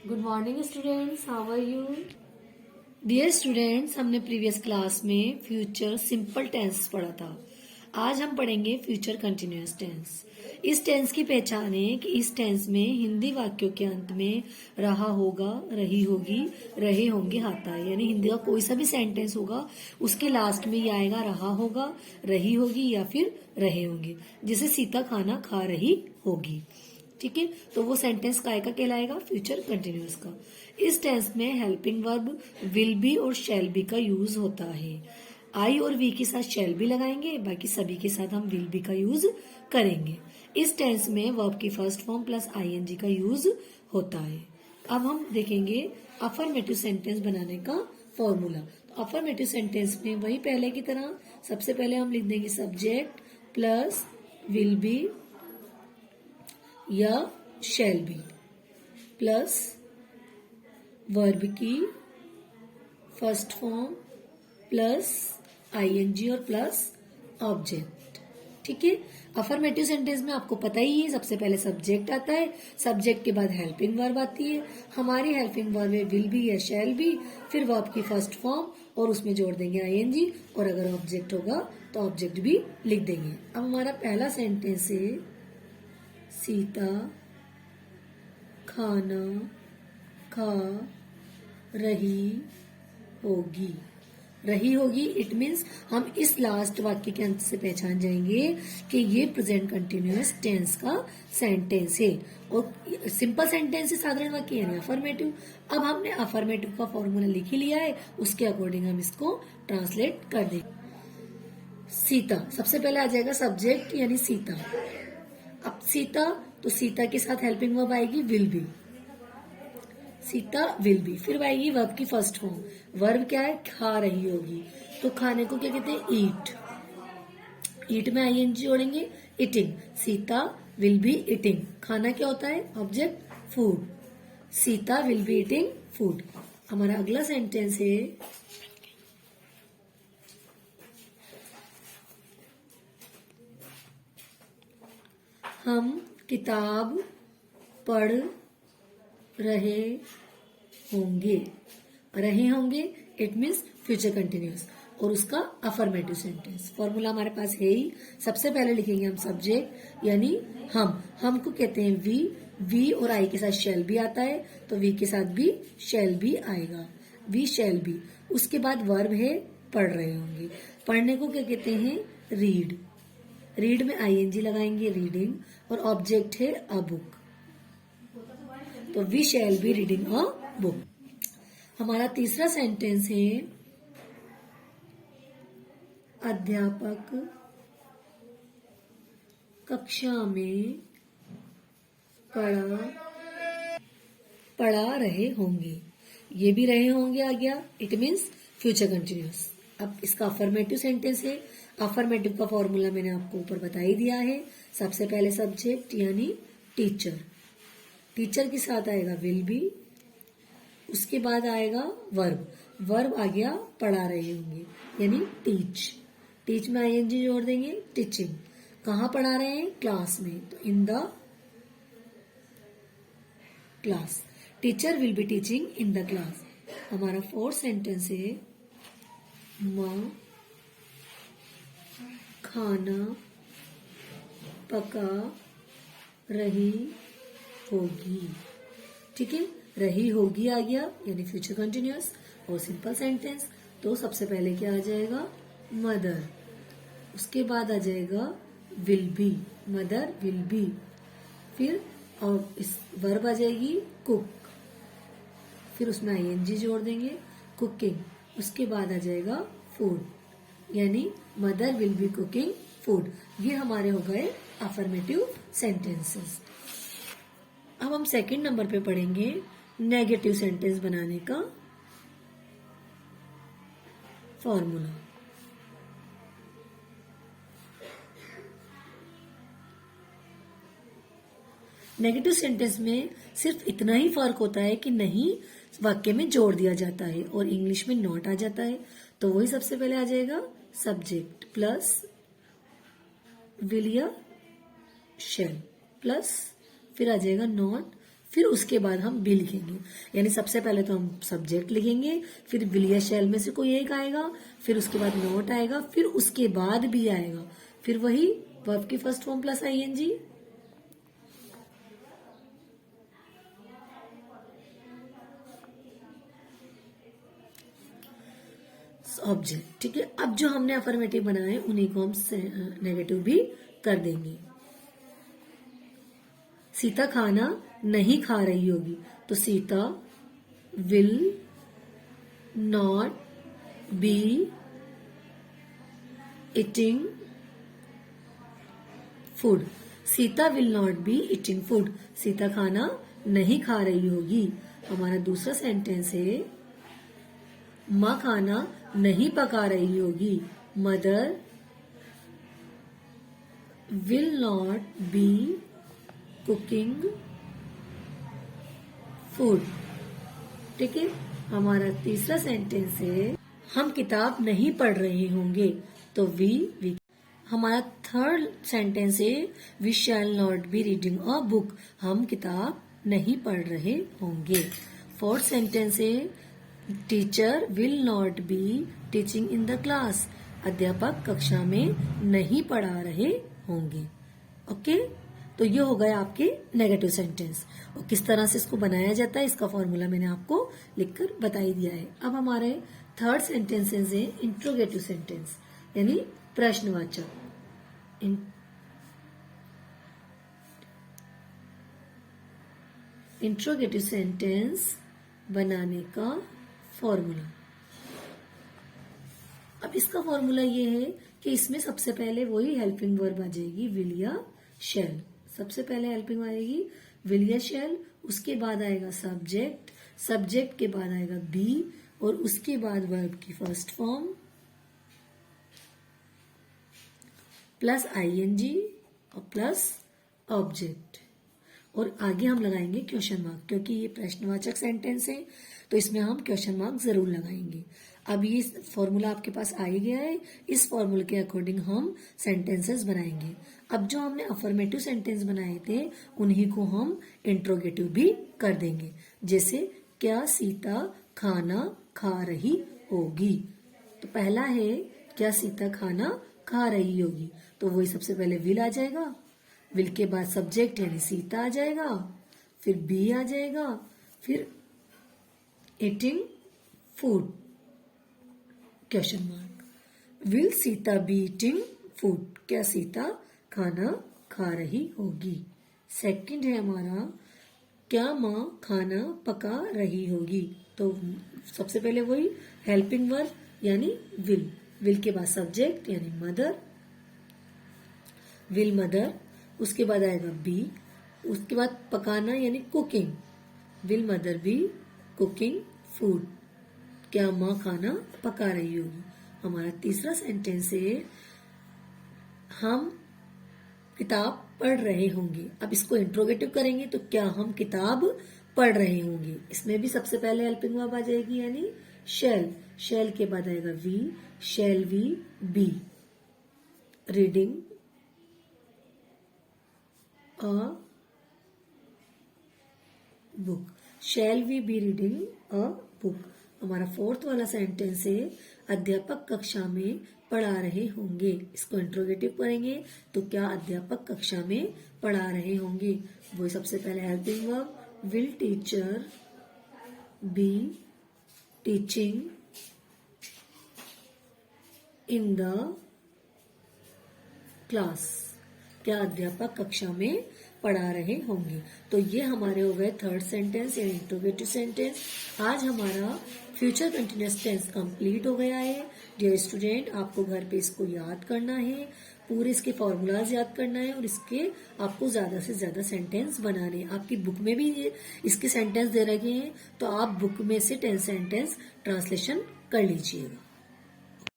Good morning students, how are you? Dear students, हमने previous class में future simple tense पढ़ा था। आज हम पढ़ेंगे फ्यूचर कंटिन्यूअस टेंस। इस टेंस की पहचान है कि इस टेंस में हिंदी वाक्यों के अंत में रहा होगा, रही होगी, रहे होंगे आता है। यानी हिंदी का कोई सा भी सेंटेंस होगा उसके लास्ट में ये आएगा रहा होगा, रही होगी या फिर रहे होंगे। जैसे सीता खाना खा रही होगी, ठीक है, तो वो सेंटेंस काय का कहलाएगा? फ्यूचर कंटिन्यूअस का। इस टेंस में हेल्पिंग वर्ब विल बी और शैल बी का यूज होता है। आई और वी के साथ शैल बी लगाएंगे, बाकी सभी के साथ हम विल बी का यूज करेंगे। इस टेंस में वर्ब की फर्स्ट फॉर्म प्लस आईएनजी का यूज होता है। अब हम देखेंगे अफर्मेटिव सेंटेंस बनाने का फॉर्मूला। तो अफर्मेटिव सेंटेंस में वही पहले की तरह सबसे पहले हम लिख देंगे सब्जेक्ट प्लस विल बी या शैल बी प्लस वर्ब की फर्स्ट फॉर्म प्लस आईएनजी और प्लस ऑब्जेक्ट। ठीक है, अफर्मेटिव सेंटेंस में आपको पता ही है सबसे पहले सब्जेक्ट आता है, सब्जेक्ट के बाद हेल्पिंग वर्ब आती है। हमारी हेल्पिंग वर्ब है विल बी या शैल बी, फिर वर्ब की फर्स्ट फॉर्म और उसमें जोड़ देंगे आईएनजी, और अगर ऑब्जेक्ट होगा तो ऑब्जेक्ट भी लिख देंगे। अब हमारा पहला सेंटेंस है सीता खाना खा रही होगी। रही होगी इट मीन्स हम इस लास्ट वाक्य के अंत से पहचान जाएंगे कि ये प्रेजेंट कंटिन्यूअस टेंस का सेंटेंस है और सिंपल सेंटेंस है, साधारण वाक्य यानी अफर्मेटिव। अब हमने अफर्मेटिव का फॉर्मूला लिख ही लिया है, उसके अकॉर्डिंग हम इसको ट्रांसलेट कर देंगे। सीता सबसे पहले आ जाएगा सब्जेक्ट यानी सीता। अब सीता, तो सीता के साथ हेल्पिंग वर्ब आएगी will be, Sita will be. फिर आएगी वर्ब की फर्स्ट फॉर्म, वर्ब क्या है? खा रही होगी, तो खाने को क्या कहते हैं? ईट। ईट में आईएनजी जोड़ेंगे, eating. Sita will be eating. खाना क्या होता है? Object food. Sita will be eating food. हमारा अगला सेंटेंस है हम किताब पढ़ रहे होंगे। रहे होंगे इट मीन्स फ्यूचर कंटिन्यूअस और उसका अफर्मेटिव सेंटेंस। फॉर्मूला हमारे पास है ही। सबसे पहले लिखेंगे हम सब्जेक्ट यानी हम को कहते हैं वी और आई के साथ शैल भी आता है, तो वी के साथ भी शैल भी आएगा, वी शैल बी। उसके बाद वर्ब है पढ़ रहे होंगे। पढ़ने को क्या कहते हैं? रीड। रीड में आईएनजी लगाएंगे रीडिंग, और ऑब्जेक्ट है अ बुक, तो we shall be reading a book. हमारा तीसरा सेंटेंस है अध्यापक कक्षा में पढ़ा रहे होंगे। ये भी रहे होंगे आ गया, इट मीन्स फ्यूचर कंटिन्यूअस। अब इसका अफर्मेटिव सेंटेंस है। अफर्मेटिव का फॉर्मूला मैंने आपको ऊपर बता ही दिया है। सबसे पहले सब्जेक्ट यानी टीचर, टीचर के साथ आएगा विल बी, उसके बाद आएगा वर्ब, वर्ब आ गया पढ़ा रहे होंगे यानी टीच। टीच में आईएनजी जोड़ देंगे, टीचिंग। कहाँ पढ़ा रहे हैं? क्लास में, तो इन the class. Teacher will be teaching in the class. हमारा फोर्थ सेंटेंस है माँ खाना पका रही होगी। ठीक है, रही होगी आ गया यानी फ्यूचर कंटिन्यूअस और सिंपल सेंटेंस। तो सबसे पहले क्या आ जाएगा? मदर, उसके बाद आ जाएगा will be, mother will be. फिर और इस वर्ब आ जाएगी कुक, फिर उसमें आईएनजी जोड़ देंगे कुकिंग, उसके बाद आ जाएगा फूड यानी mother will be cooking food. ये हमारे हो गए अफर्मेटिव सेंटेंसेस। अब हम सेकंड नंबर पे पढ़ेंगे नेगेटिव सेंटेंस बनाने का फॉर्मूला। नेगेटिव सेंटेंस में सिर्फ इतना ही फर्क होता है कि नहीं वाक्य में जोड़ दिया जाता है और इंग्लिश में नॉट आ जाता है। तो वही सबसे पहले आ जाएगा सब्जेक्ट प्लस विल या शैल प्लस फिर आ जाएगा नॉट, फिर उसके बाद हम बी लिखेंगे। यानी सबसे पहले तो हम सब्जेक्ट लिखेंगे, फिर विल या शैल में से कोई एक आएगा, फिर उसके बाद नॉट आएगा, फिर उसके बाद बी आएगा, फिर वही वर्ब की first form plus ING. Object. ठीक है, अब जो हमने अफर्मेटिव बनाए उन्हीं को हम नेगेटिव भी कर देंगे। सीता खाना नहीं खा रही होगी, तो Sita will not be eating food. Sita will not be eating food, Sita खाना नहीं खा रही होगी। हमारा दूसरा सेंटेंस है माँ खाना नहीं पका रही होगी, mother will not B cooking food. ठीक है, हमारा तीसरा सेंटेंस है हम किताब नहीं पढ़ रहे होंगे, तो वी। हमारा थर्ड सेंटेंस है we shall not be reading a book, हम किताब नहीं पढ़ रहे होंगे। फोर्थ सेंटेंस है teacher will not be teaching in the class, अध्यापक कक्षा में नहीं पढ़ा रहे होंगे। ओके, तो ये हो गए आपके नेगेटिव सेंटेंस। और किस तरह से इसको बनाया जाता है इसका फॉर्मूला मैंने आपको लिखकर बता ही दिया है। अब हमारे थर्ड सेंटेंसेस है इंट्रोगेटिव सेंटेंस, यानी प्रश्नवाचक। इंट्रोगेटिव सेंटेंस बनाने का फॉर्मूला। अब इसका फॉर्मूला ये है कि इसमें सबसे पहले वही हेल्पिंग वर्ब आ जाएगी विल या शैल। सबसे पहले हेल्पिंग आएगी विल या शैल, उसके बाद आएगा सब्जेक्ट, सब्जेक्ट के बाद आएगा बी, और उसके बाद वर्ब की फर्स्ट फॉर्म प्लस आईएनजी और प्लस ऑब्जेक्ट, और आगे हम लगाएंगे क्वेश्चन मार्क, क्योंकि ये प्रश्नवाचक सेंटेंस है तो इसमें हम क्वेश्चन मार्क जरूर लगाएंगे। अब ये फॉर्मूला आपके पास आ ही गया है, इस फॉर्मूले के अकॉर्डिंग हम सेंटेंसेस बनाएंगे। अब जो हमने अफर्मेटिव सेंटेंस बनाए थे उन्हीं को हम इंट्रोगेटिव भी कर देंगे। जैसे क्या सीता खाना खा रही होगी, तो पहला है क्या सीता खाना खा रही होगी, तो वही सबसे पहले विल आ जाएगा, विल के बाद सब्जेक्ट यानी सीता आ जाएगा, फिर बी आ जाएगा, फिर eating food question mark, will Sita be eating food, क्या सीता खाना खा रही होगी। सेकंड है हमारा क्या माँ खाना पका रही होगी, तो सबसे पहले वही हेल्पिंग वर्ब यानी विल, विल के बाद सब्जेक्ट यानी मदर, विल मदर, उसके बाद आएगा बी, उसके बाद पकाना यानी cooking, will mother be cooking food, क्या माँ खाना पका रही होगी। हमारा तीसरा सेंटेंस है हम किताब पढ़ रहे होंगे। अब इसको इंट्रोगेटिव करेंगे तो क्या हम किताब पढ़ रहे होंगे, इसमें भी सबसे पहले हेल्पिंग वर्ब आ जाएगी यानी शैल, शैल के बाद आएगा we, shall we be reading a book, shall we be reading a book. हमारा फोर्थ वाला सेंटेंस है अध्यापक कक्षा में पढ़ा रहे होंगे, इसको इंट्रोगेटिव करेंगे तो क्या अध्यापक कक्षा में पढ़ा रहे होंगे, वो सबसे पहले helping verb will teacher B teaching in the class, क्या अध्यापक कक्षा में पढ़ा रहे होंगे। तो ये हमारे हो गए थर्ड सेंटेंस यानी इंट्रोगेटिव सेंटेंस। आज हमारा फ्यूचर कंटिन्यूअस टेंस कंप्लीट हो गया है। डियर स्टूडेंट, आपको घर पे इसको याद करना है, पूरे इसके फॉर्मूलाज याद करना है और इसके आपको ज्यादा से ज्यादा सेंटेंस बनाने हैं। आपकी बुक में भी इसके सेंटेंस दे रखे हैं, तो आप बुक में से 10 सेंटेंस ट्रांसलेशन कर लीजिएगा।